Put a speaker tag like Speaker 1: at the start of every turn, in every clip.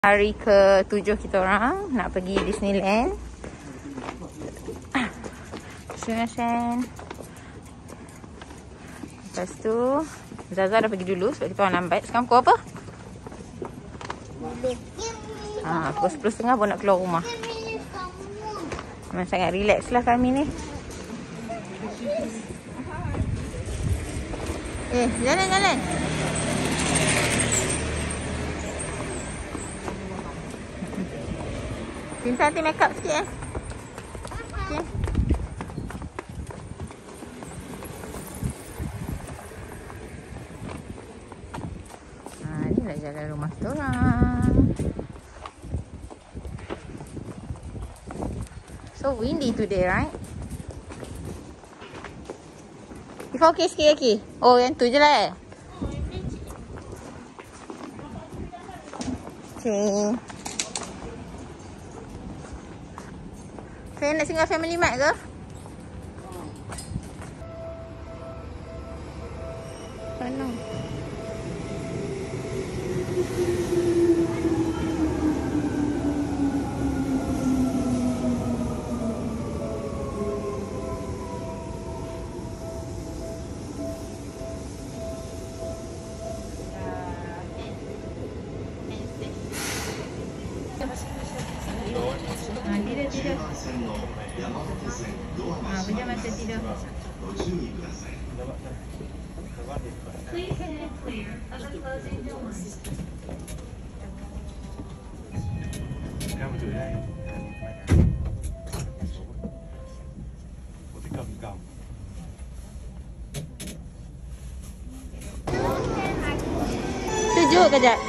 Speaker 1: Hari ke-7 kita orang nak pergi Disneyland. Disneyland. Lepas tu Zaza dah pergi dulu sebab kita orang lambat. Sekarang pukul apa? Pukul 10.30 pun nak keluar rumah. Memang sangat relax lah kami ni. Jalan. Tinta hati make up sikit okay. Ni lah jalan rumah kita orang. So windy today, right? Ifah okey sikit lagi? Oh, yang tu je lah Okay. Saya nak singgah Family Mart ke? Mana? Tidak. Pejam mata tidak. Sejuk kejap.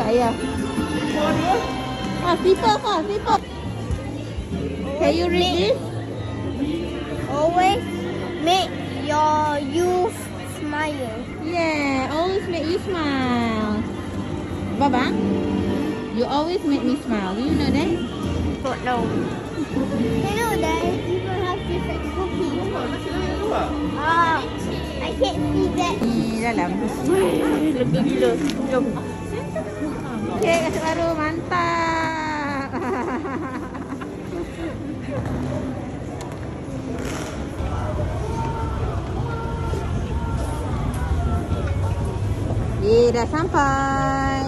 Speaker 1: Saya. Slipper. Can you read this?
Speaker 2: Always make your youth smile.
Speaker 1: Yeah, always make you smile. Baba, you always make me smile. Do you know that?
Speaker 2: Don't know. You know that people have different cookies. I can't see that.
Speaker 1: Di dalam.
Speaker 2: Lega gila. Jom.
Speaker 1: Okay, kasut baru. Mantap. Dah sampai.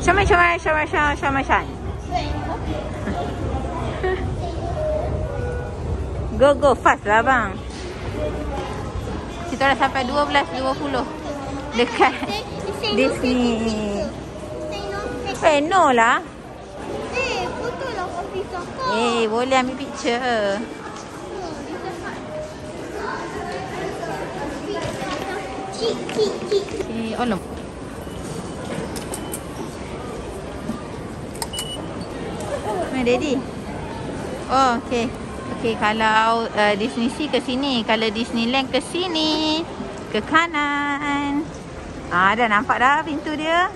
Speaker 1: Syamai. Go fast lah bang. Kita dah sampai 12:20 dekat Disney. No lah.
Speaker 2: Foto lah kopi kakak.
Speaker 1: Boleh ambil picture.
Speaker 2: Cik.
Speaker 1: Olom. Daddy. Oh, okay. Okay, kalau Disney Sea ke sini, kalau Disneyland ke sini, ke kanan. Dah nampak dah pintu dia.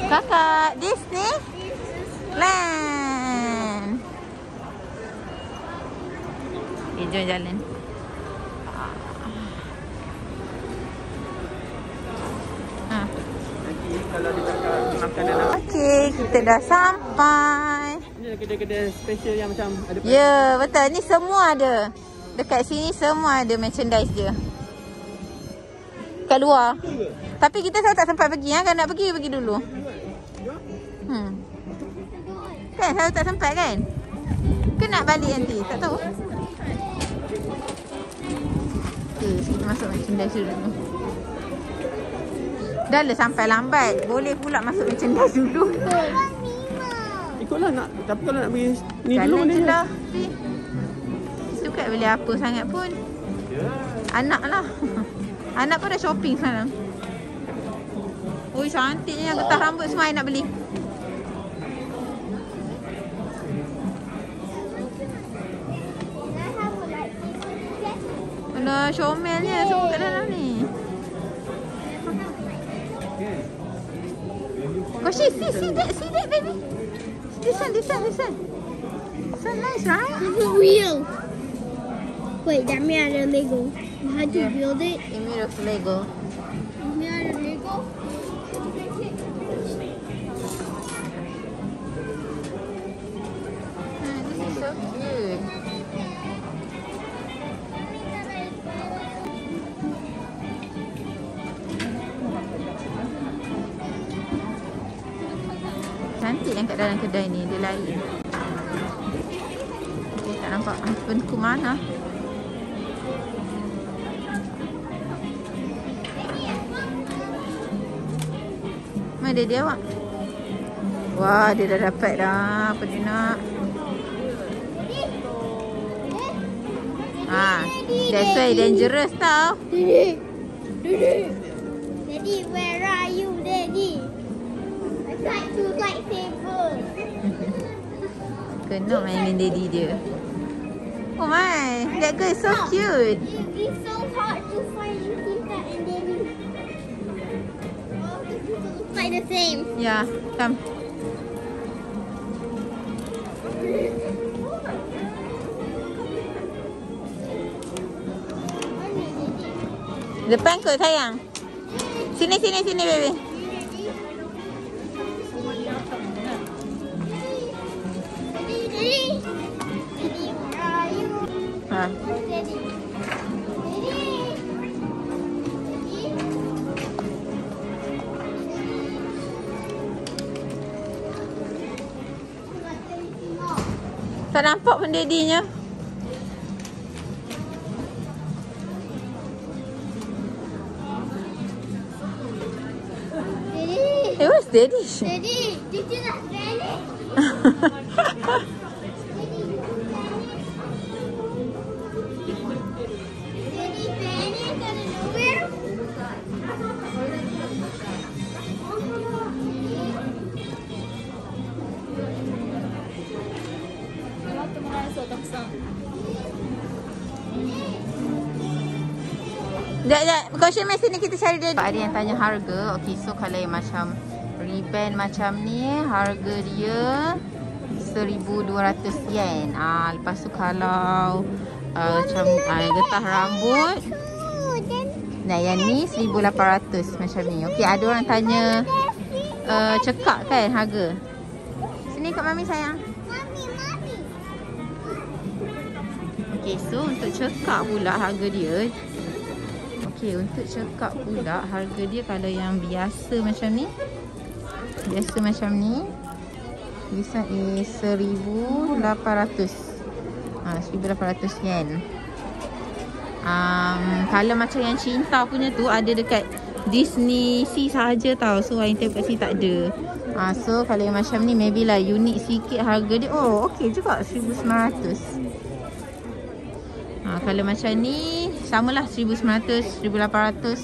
Speaker 1: Kakak, Disneyland. Jom jalan. Okey, kita dah sampai.
Speaker 3: Ni kedai-kedai special yang macam ada.
Speaker 1: Ya, betul. Ni semua ada. Dekat sini semua ada merchandise dia. Kat luar. Tapi kita tak sempat pergi. Kan nak pergi dulu. Kan saya tak sempat kan? Ke nak balik nanti? Tak tahu. Okay, kita masuk merchandise dulu. Dah lah sampai lambat. Boleh pula masuk merchandise dulu.
Speaker 3: Ikutlah nak. Tapi kalau nak pergi ni
Speaker 1: Jalan
Speaker 3: dulu
Speaker 1: je
Speaker 3: ni.
Speaker 1: lah. Itu kan boleh apa sangat pun. Anak lah. Anak pun dah shopping sekarang. Oi, cantiknya yang getah rambut semua I nak beli. Alah, Shomelnya semua kat dalam ni. Oh, see that, baby. This one. So nice, right?
Speaker 2: This is real. Wait, that made out of Lego. You had to build it.
Speaker 1: It made of Lego.
Speaker 2: It made out of Lego.
Speaker 1: This is so cute. Cantik yang kat dalam kedai ni. Dia lain. Okay, tak nampak husbandku mana. Mana dia awak? Wah, dia dah dapat dah. Apa dia nak? That's why dangerous tau.
Speaker 2: Daddy, where are you, Daddy? I got two lightsabers.
Speaker 1: Kena mainin daddy dia. Oh my, that girl is so cute.
Speaker 2: It's so hard to find Nikita and Daddy. Oh, the people look like the same.
Speaker 1: Yeah, come. Depan kot sayang. Sini baby.
Speaker 2: Daddy, where are you?
Speaker 1: Ha.
Speaker 2: Daddy.
Speaker 1: Tak nampak pun daddy-nya. Hey, where's daddy?
Speaker 2: Daddy, did you not vanish? Daddy vanished out of nowhere?
Speaker 1: Sekejap. Kau share message ni kita cari dia. Ada yang tanya harga. Okay, so kalau yang macam ribbon macam ni, harga dia 1,200 yen. Lepas tu kalau macam getah rambut, nah yang ni 1,800 macam ni. Okay, ada orang tanya cekak kan harga. Sini kat mami sayang. Okay, so untuk cekak pula harga dia. Okay, untuk cekak pula harga dia kalau yang biasa macam ni. Biasa macam ni. This one is 1,800. 1,800 yen. Kalau macam yang cinta punya tu ada dekat Disney Sea sahaja tau. So yang tengok kat sini tak ada. So kalau yang macam ni maybe lah unik sikit harga dia. Oh, okay juga 1,900. Kalau macam ni samalah 1,900, 1,800.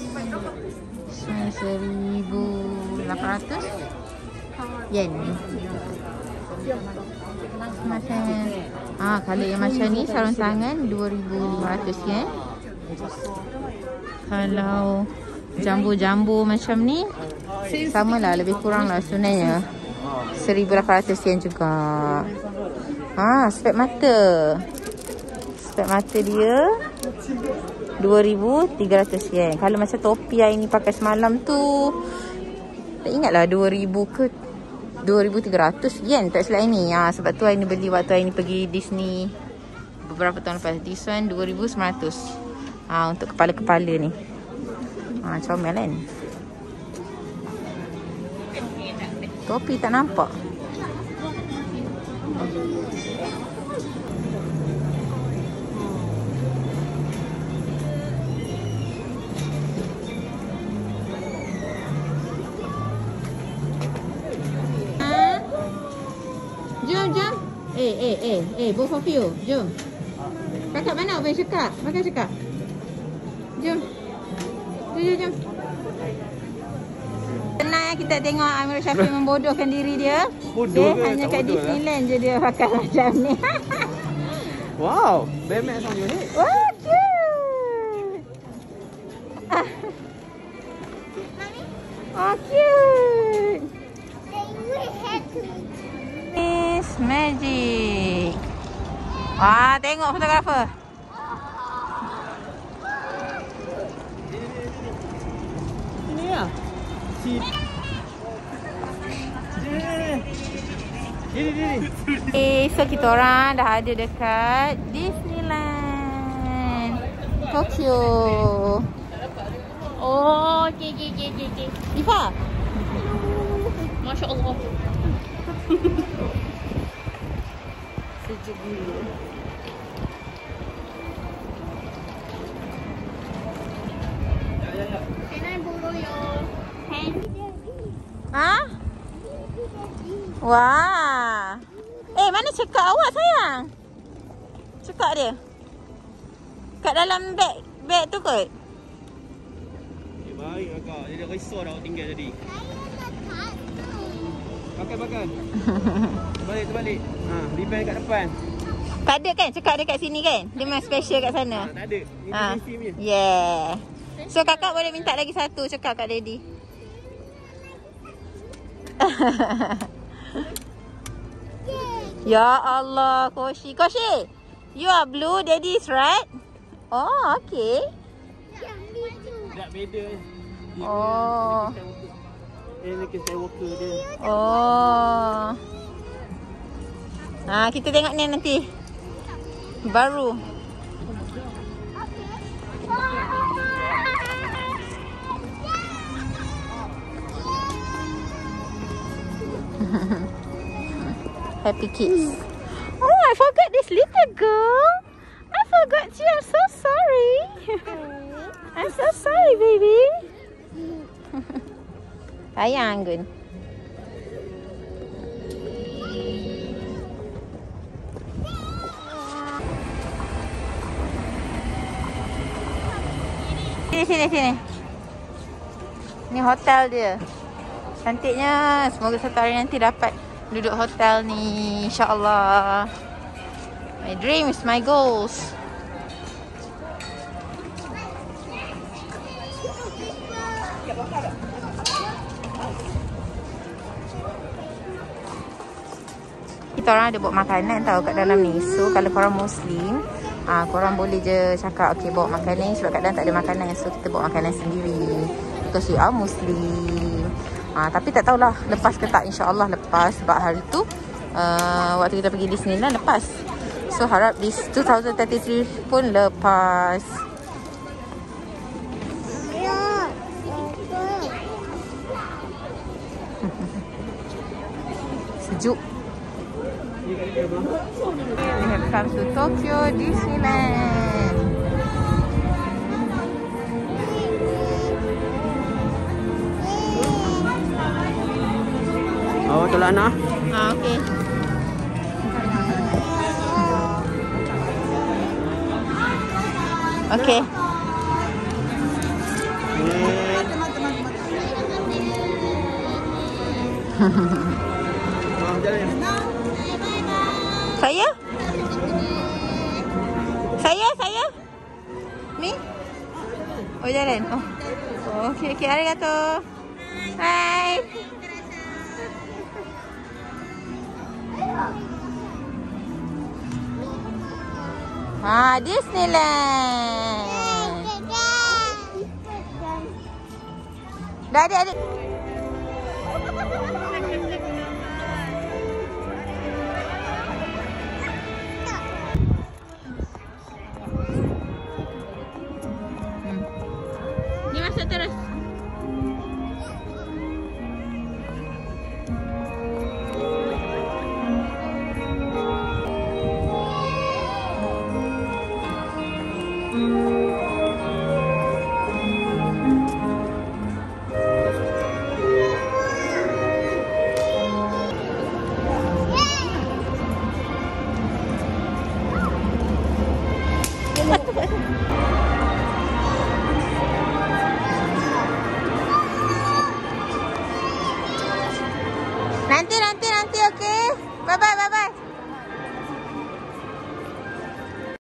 Speaker 1: 1,800 yen. Macam kalau yang macam ni sarung tangan 2,500 yen. Kalau jambu-jambu macam ni samalah, lebih kurang lah sebenarnya 1,800 yen juga. Spek mata. Spek mata dia 2,300 yen. Kalau macam topi yang ini pakai semalam tu, tak ingatlah 2,000 ke 2,300 yen tak silap ini. Sebab tu ini beli waktu ini pergi Disney beberapa tahun lepas. This one 2,900. Untuk kepala-kepala ni. Comel kan. Topi tak nampak. Jom, jom. Both of you. Jom. Kakak mana orang cakap? Makan cakap. Jom. Jom. Senang kita tengok Amirul Shafiq membodohkan diri dia.
Speaker 3: Bodoh ke?
Speaker 1: Hanya
Speaker 3: Tak
Speaker 1: kat
Speaker 3: bodoh
Speaker 1: Disneyland je dia pakai macam ni.
Speaker 3: Wow, BMX on your head.
Speaker 1: Wah, cute. Oh, cute. Miss Magic. Wah, tengok fotografer.
Speaker 3: Ini ya.
Speaker 1: So kita orang dah ada dekat Disneyland Tokyo.
Speaker 2: Oh, okay.
Speaker 1: Ifa.
Speaker 2: Masya Allah.
Speaker 1: Sejuk dulu.
Speaker 2: Can I borrow your hand?
Speaker 1: Ha? Wah. Mana cekak awak sayang? Cekak dia. Kat dalam beg tu kot.
Speaker 3: Baik kakak. Dia dah risau dah awak tinggal tadi. Pakai. Terbalik. Ha, rebound kat depan.
Speaker 1: Tak ada kan cekak dia kat sini kan? Dia memang special kat sana.
Speaker 3: Tak ada. Ini fancy punya.
Speaker 1: Yeah. So kakak boleh minta lagi satu cekak kat daddy. Ya Allah, Koshi. You are blue, daddy is red. Oh, okay.
Speaker 3: Tak beda.
Speaker 1: Oh.
Speaker 3: Ini Skywalker dia.
Speaker 1: Oh. Kita tengok ni nanti. Baru. Happy kids. Oh, I forgot this little girl. I forgot you. I'm so sorry. I'm so sorry, baby. Sayang Gun. Sini. Ni hotel dia. Cantiknya. Semoga satu hari nanti dapat duduk hotel ni. InsyaAllah. My dreams, my goals. Kita orang ada bawa makanan tau kat dalam ni. So kalau korang Muslim, korang boleh je cakap okay bawa makanan sebab kadang tak ada makanan. So kita bawa makanan sendiri because we are Muslim. Tapi tak tahulah lepas ke tak. InsyaAllah lepas sebab hari tu waktu kita pergi Disneyland lepas. So harap this 2033 pun lepas. Sejuk. We have come to Tokyo Disneyland.
Speaker 3: Oh, tolak nak.
Speaker 1: Okay. Okay. Saya? Me? Oh, jalan. Oh, okay. Arigato. Bye. Disneyland. Dah adik. Ni masuk terus. Nanti, okey? Bye-bye.